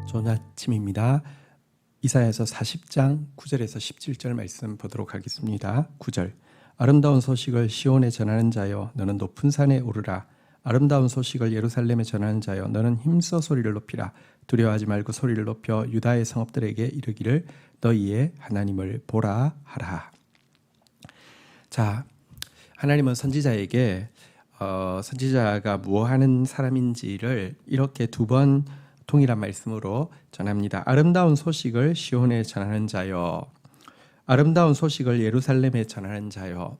좋은 아침입니다. 이사야서 40장 9절에서 17절 말씀 보도록 하겠습니다. 9절 아름다운 소식을 시온에 전하는 자여 너는 높은 산에 오르라. 아름다운 소식을 예루살렘에 전하는 자여 너는 힘써 소리를 높이라. 두려워하지 말고 소리를 높여 유다의 성읍들에게 이르기를 너희의 하나님을 보라 하라. 자, 하나님은 선지자에게 선지자가 무엇하는 사람인지를 이렇게 두 번 동일한 말씀으로 전합니다. 아름다운 소식을 시온에 전하는 자여, 아름다운 소식을 예루살렘에 전하는 자여.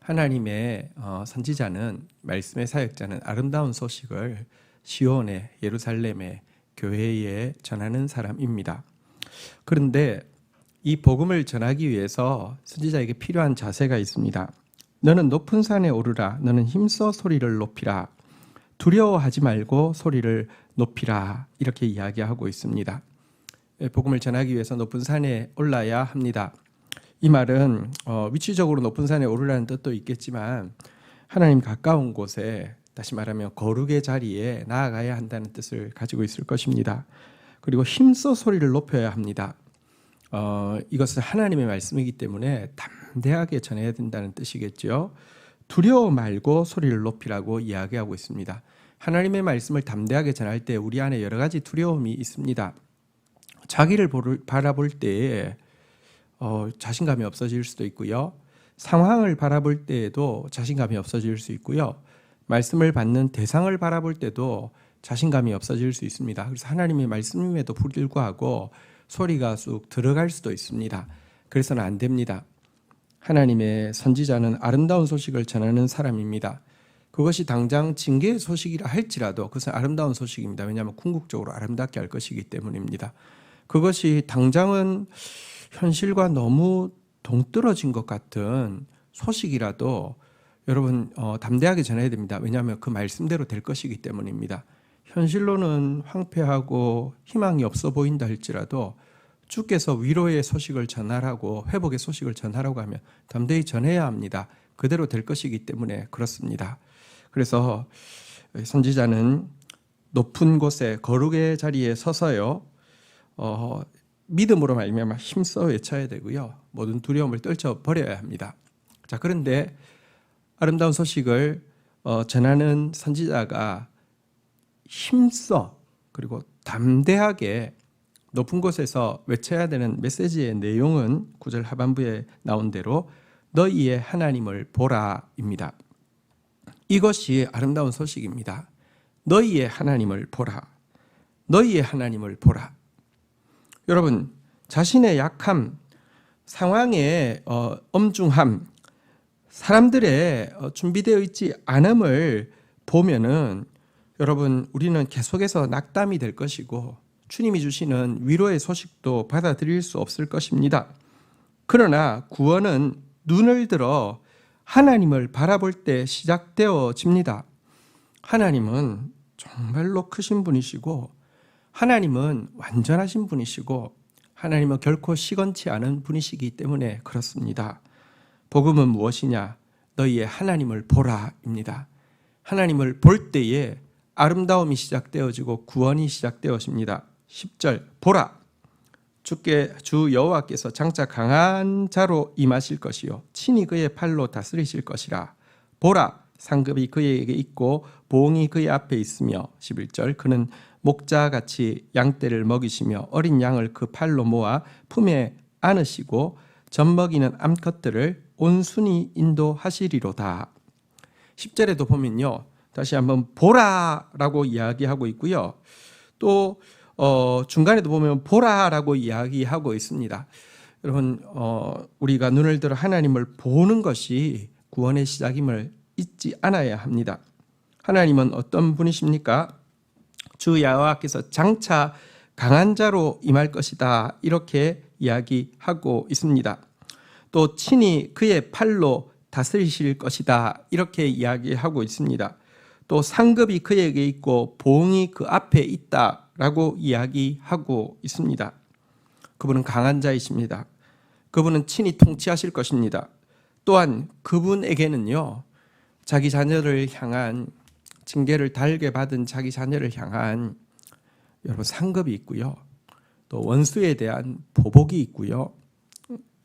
하나님의 선지자는, 말씀의 사역자는 아름다운 소식을 시온에, 예루살렘에, 교회에 전하는 사람입니다. 그런데 이 복음을 전하기 위해서 선지자에게 필요한 자세가 있습니다. 너는 높은 산에 오르라. 너는 힘써 소리를 높이라. 두려워하지 말고 소리를 높이라. 이렇게 이야기하고 있습니다. 복음을 전하기 위해서 높은 산에 올라야 합니다. 이 말은 위치적으로 높은 산에 오르라는 뜻도 있겠지만 하나님 가까운 곳에, 다시 말하면 거룩의 자리에 나아가야 한다는 뜻을 가지고 있을 것입니다. 그리고 힘써 소리를 높여야 합니다. 이것은 하나님의 말씀이기 때문에 담대하게 전해야 된다는 뜻이겠죠. 두려워 말고 소리를 높이라고 이야기하고 있습니다. 하나님의 말씀을 담대하게 전할 때 우리 안에 여러 가지 두려움이 있습니다. 자기를 바라볼 때에 자신감이 없어질 수도 있고요. 상황을 바라볼 때에도 자신감이 없어질 수 있고요. 말씀을 받는 대상을 바라볼 때도 자신감이 없어질 수 있습니다. 그래서 하나님의 말씀임에도 불구하고 소리가 쑥 들어갈 수도 있습니다. 그래서는 안 됩니다. 하나님의 선지자는 아름다운 소식을 전하는 사람입니다. 그것이 당장 징계의 소식이라 할지라도 그것은 아름다운 소식입니다. 왜냐하면 궁극적으로 아름답게 할 것이기 때문입니다. 그것이 당장은 현실과 너무 동떨어진 것 같은 소식이라도 여러분 담대하게 전해야 됩니다. 왜냐하면 그 말씀대로 될 것이기 때문입니다. 현실로는 황폐하고 희망이 없어 보인다 할지라도 주께서 위로의 소식을 전하라고, 회복의 소식을 전하라고 하면 담대히 전해야 합니다. 그대로 될 것이기 때문에 그렇습니다. 그래서 선지자는 높은 곳에, 거룩의 자리에 서서요, 믿음으로 말미암아 힘써 외쳐야 되고요, 모든 두려움을 떨쳐버려야 합니다. 자, 그런데 아름다운 소식을 전하는 선지자가 힘써 그리고 담대하게 높은 곳에서 외쳐야 되는 메시지의 내용은 9절 하반부에 나온 대로 너희의 하나님을 보라입니다. 이것이 아름다운 소식입니다. 너희의 하나님을 보라. 너희의 하나님을 보라. 여러분, 자신의 약함, 상황의 엄중함, 사람들의 준비되어 있지 않음을 보면은 여러분, 우리는 계속해서 낙담이 될 것이고 주님이 주시는 위로의 소식도 받아들일 수 없을 것입니다. 그러나 구원은 눈을 들어 하나님을 바라볼 때 시작되어집니다. 하나님은 정말로 크신 분이시고, 하나님은 완전하신 분이시고, 하나님은 결코 시건치 않은 분이시기 때문에 그렇습니다. 복음은 무엇이냐? 너희의 하나님을 보라입니다. 하나님을 볼 때에 아름다움이 시작되어지고 구원이 시작되어집니다. 10절 보라. 주 여호와께서 장차 강한 자로 임하실 것이요 친히 그의 팔로 다스리실 것이라. 보라, 상급이 그에게 있고 보응이 그의 앞에 있으며. 11절 그는 목자같이 양떼를 먹이시며 어린 양을 그 팔로 모아 품에 안으시고 젖먹이는 암컷들을 온순히 인도하시리로다. 10절에도 보면요, 다시 한번 보라라고 이야기하고 있고요, 또 중간에도 보면 보라라고 이야기하고 있습니다. 여러분, 우리가 눈을 들어 하나님을 보는 것이 구원의 시작임을 잊지 않아야 합니다. 하나님은 어떤 분이십니까? 주 여호와께서 장차 강한 자로 임할 것이다, 이렇게 이야기하고 있습니다. 또 친히 그의 팔로 다스리실 것이다, 이렇게 이야기하고 있습니다. 또 상급이 그에게 있고 보응이 그 앞에 있다라고 이야기하고 있습니다. 그분은 강한 자이십니다. 그분은 친히 통치하실 것입니다. 또한 그분에게는요, 자기 자녀를 향한 징계를 달게 받은 자기 자녀를 향한 여러분 상급이 있고요. 또 원수에 대한 보복이 있고요.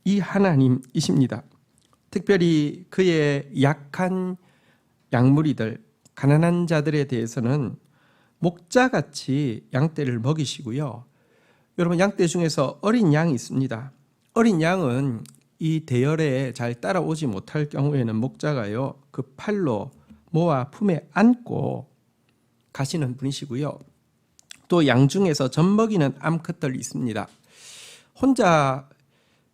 이 하나님이십니다. 특별히 그의 약한 양무리들, 가난한 자들에 대해서는 목자같이 양떼를 먹이시고요. 여러분 양떼 중에서 어린 양이 있습니다. 어린 양은 이 대열에 잘 따라오지 못할 경우에는 목자가요, 그 팔로 모아 품에 안고 가시는 분이시고요. 또 양 중에서 젖먹이는 암컷들이 있습니다. 혼자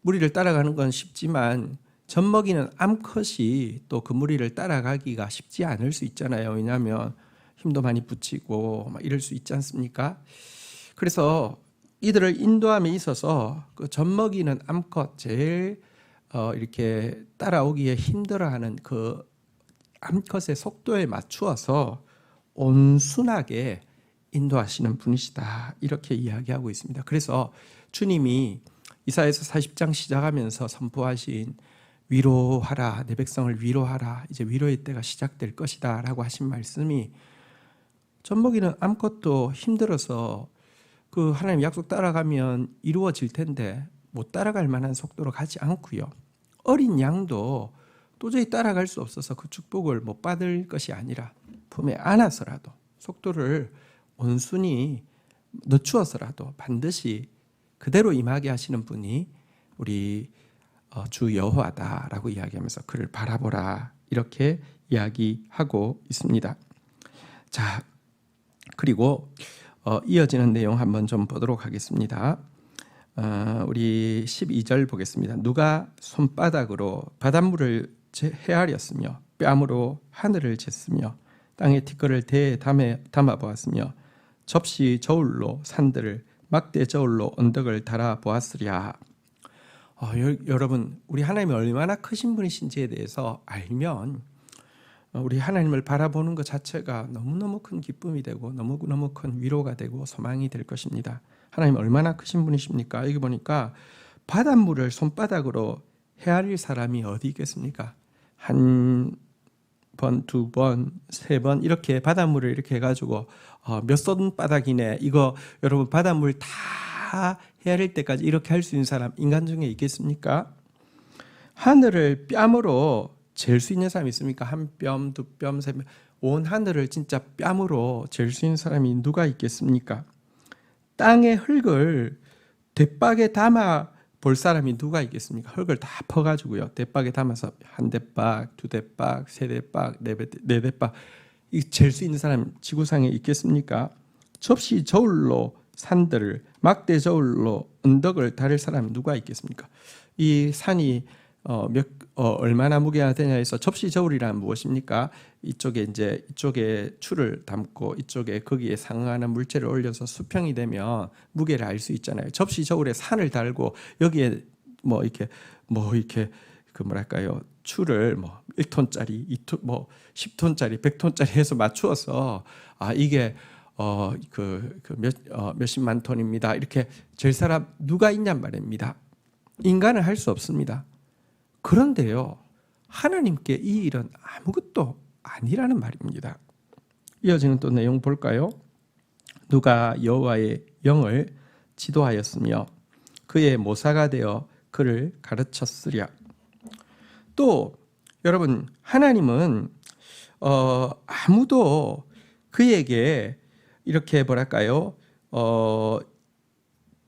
무리를 따라가는 건 쉽지만 젖먹이는 암컷이 또 그 무리를 따라가기가 쉽지 않을 수 있잖아요. 왜냐하면 힘도 많이 붙이고 막 이럴 수 있지 않습니까? 그래서 이들을 인도함에 있어서 그 젖먹이는 암컷, 제일 이렇게 따라오기에 힘들어하는 그 암컷의 속도에 맞추어서 온순하게 인도하시는 분이시다, 이렇게 이야기하고 있습니다. 그래서 주님이 이사야서 40장 시작하면서 선포하신 위로하라, 내 백성을 위로하라, 이제 위로의 때가 시작될 것이다 라고 하신 말씀이 젖먹이는 암컷도 힘들어서 그 하나님 약속 따라가면 이루어질 텐데 못 따라갈 만한 속도로 가지 않고요. 어린 양도 도저히 따라갈 수 없어서 그 축복을 못 받을 것이 아니라 품에 안아서라도 속도를 온순히 늦추어서라도 반드시 그대로 임하게 하시는 분이 우리 주 여호와다라고 이야기하면서 그를 바라보라, 이렇게 이야기하고 있습니다. 자, 그리고 이어지는 내용 한번 좀 보도록 하겠습니다. 우리 12절 보겠습니다. 누가 손바닥으로 바닷물을 헤아렸으며 뺨으로 하늘을 쟀으며 땅에 티끌을 대에 담아 보았으며 접시 저울로 산들을 막대 저울로 언덕을 달아 보았으랴. 여러분, 우리 하나님이 얼마나 크신 분이신지에 대해서 알면 우리 하나님을 바라보는 것 자체가 너무너무 큰 기쁨이 되고 너무너무 큰 위로가 되고 소망이 될 것입니다. 하나님 얼마나 크신 분이십니까? 여기 보니까 바닷물을 손바닥으로 헤아릴 사람이 어디 있겠습니까? 한 번, 두 번, 세 번 이렇게 바닷물을 이렇게 해가지고 몇 손바닥이네, 이거 여러분 바닷물 다 헤아릴 때까지 이렇게 할 수 있는 사람 인간 중에 있겠습니까? 하늘을 뺨으로 잴 수 있는 사람이 있습니까? 한 뼘, 두 뼘, 세 뼘, 온 하늘을 진짜 뺨으로 잴 수 있는 사람이 누가 있겠습니까? 땅의 흙을 대박에 담아 볼 사람이 누가 있겠습니까? 흙을 다 퍼가지고요, 대박에 담아서 한 대박, 두 대박, 세 대박, 네 대박, 잴 수 있는 사람 지구상에 있겠습니까? 접시 저울로 산들을, 막대 저울로 언덕을 다릴 사람이 누가 있겠습니까? 이 산이 얼마나 무게가 되냐 해서 접시 저울이란 무엇입니까? 이쪽에 추를 담고 이쪽에 거기에 상응하는 물체를 올려서 수평이 되면 무게를 알 수 있잖아요. 접시 저울에 산을 달고 여기에 이렇게 그 뭐랄까요, 추를 1톤짜리, 2톤, 10톤짜리, 100톤짜리 해서 맞추어서 이게 몇십만 톤입니다, 이렇게 잴 사람 누가 있냔 말입니다. 인간은 할 수 없습니다. 그런데요, 하나님께 이 일은 아무것도 아니라는 말입니다. 이어지는 또 내용 볼까요? 누가 여호와의 영을 지도하였으며 그의 모사가 되어 그를 가르쳤으랴. 또 여러분, 하나님은 아무도 그에게 이렇게 뭐랄까요,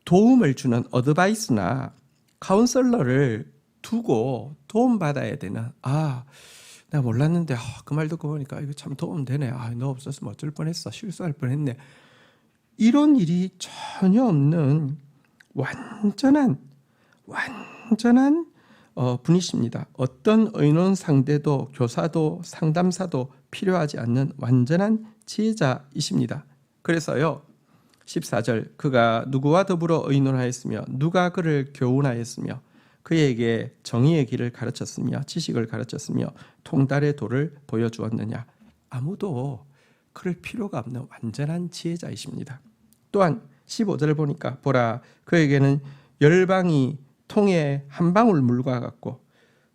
도움을 주는 어드바이스나 카운셀러를 두고 도움받아야 되는, 내가 몰랐는데 그 말 듣고 보니까 이거 참 도움되네, 너 없었으면 어쩔 뻔했어, 실수할 뻔했네, 이런 일이 전혀 없는 완전한 분이십니다. 어떤 의논 상대도 교사도 상담사도 필요하지 않는 완전한 지혜자이십니다. 그래서요, 14절, 그가 누구와 더불어 의논하였으며 누가 그를 교훈하였으며 그에게 정의의 길을 가르쳤으며 지식을 가르쳤으며 통달의 도를 보여주었느냐. 아무도 그럴 필요가 없는 완전한 지혜자이십니다. 또한 15절을 보니까 보라, 그에게는 열방이 통에 한 방울 물과 같고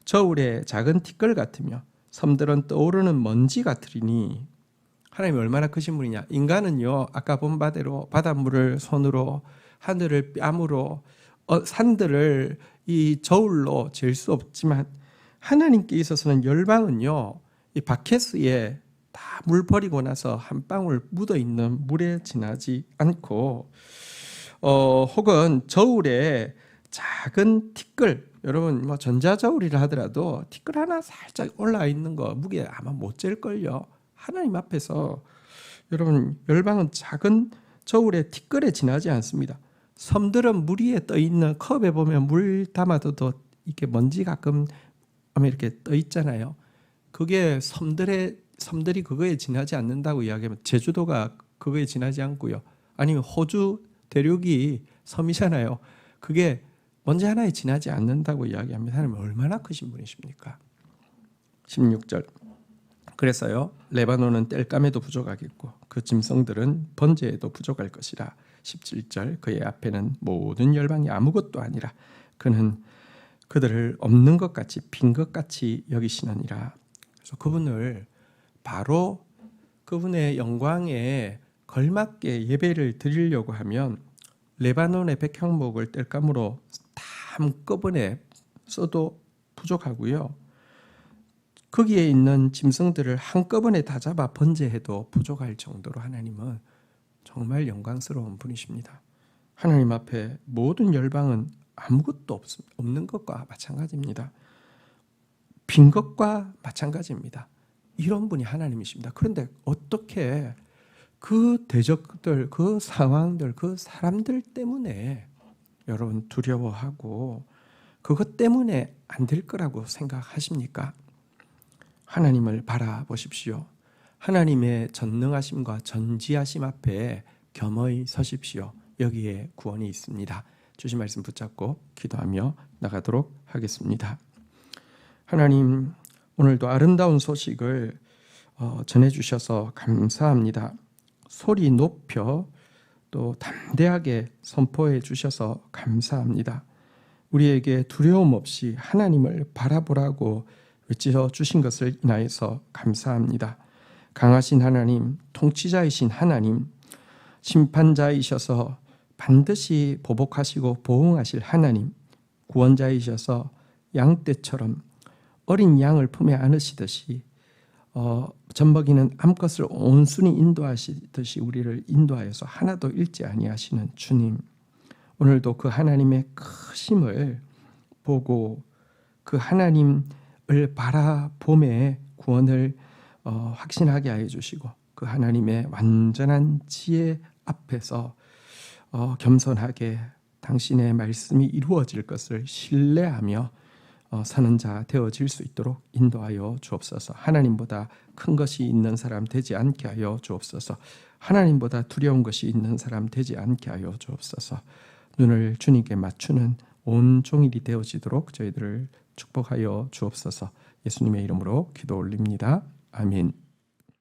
저울의 작은 티끌 같으며 섬들은 떠오르는 먼지 같으리니. 하나님이 얼마나 크신 분이냐. 인간은요, 아까 본 바대로 바닷물을 손으로, 하늘을 뺨으로, 산들을 이 저울로 잴 수 없지만 하나님께 있어서는 열방은요, 이 바케스에 다 물 버리고 나서 한 방울 묻어 있는 물에 지나지 않고, 혹은 저울에 작은 티끌, 여러분 뭐 전자저울이라 하더라도 티끌 하나 살짝 올라 있는 거 무게 아마 못 잴걸요. 하나님 앞에서 여러분 열방은 작은 저울의 티끌에 지나지 않습니다. 섬들은 물 위에 떠 있는 컵에 보면 물 담아둬도 이렇게 먼지 가끔 이렇게 떠 있잖아요. 그게 섬들이 그거에 지나지 않는다고 이야기하면 제주도가 그거에 지나지 않고요. 아니면 호주 대륙이 섬이잖아요. 그게 먼지 하나에 지나지 않는다고 이야기합니다. 하나님 얼마나 크신 분이십니까? 16절. 그래서요, 레바논은 땔감에도 부족하겠고 그 짐승들은 번제에도 부족할 것이라. 17절. 그의 앞에는 모든 열방이 아무것도 아니라 그는 그들을 없는 것 같이 빈 것 같이 여기시느니라. 그래서 그분을 바로 그분의 영광에 걸맞게 예배를 드리려고 하면 레바논의 백향목을 땔감으로 다 한꺼번에 써도 부족하고요. 거기에 있는 짐승들을 한꺼번에 다 잡아 번제해도 부족할 정도로 하나님은 정말 영광스러운 분이십니다. 하나님 앞에 모든 열방은 아무것도 없는 것과 마찬가지입니다. 빈 것과 마찬가지입니다. 이런 분이 하나님이십니다. 그런데 어떻게 그 대적들, 그 상황들, 그 사람들 때문에 여러분 두려워하고 그것 때문에 안 될 거라고 생각하십니까? 하나님을 바라보십시오. 하나님의 전능하심과 전지하심 앞에 겸허히 서십시오. 여기에 구원이 있습니다. 주신 말씀 붙잡고 기도하며 나가도록 하겠습니다. 하나님, 오늘도 아름다운 소식을 전해주셔서 감사합니다. 소리 높여 또 담대하게 선포해 주셔서 감사합니다. 우리에게 두려움 없이 하나님을 바라보라고 외쳐 주신 것을 인하여서 감사합니다. 강하신 하나님, 통치자이신 하나님, 심판자이셔서 반드시 보복하시고 보응하실 하나님, 구원자이셔서 양떼처럼 어린 양을 품에 안으시듯이 젖먹이는 암컷을 온순히 인도하시듯이 우리를 인도하여서 하나도 잃지 아니하시는 주님, 오늘도 그 하나님의 크심을 보고 그 하나님을 바라봄에 구원을 확신하게 하여 주시고 그 하나님의 완전한 지혜 앞에서 겸손하게 당신의 말씀이 이루어질 것을 신뢰하며 사는 자 되어질 수 있도록 인도하여 주옵소서. 하나님보다 큰 것이 있는 사람 되지 않게 하여 주옵소서. 하나님보다 두려운 것이 있는 사람 되지 않게 하여 주옵소서. 눈을 주님께 맞추는 온 종일이 되어지도록 저희들을 축복하여 주옵소서. 예수님의 이름으로 기도 올립니다. 아멘.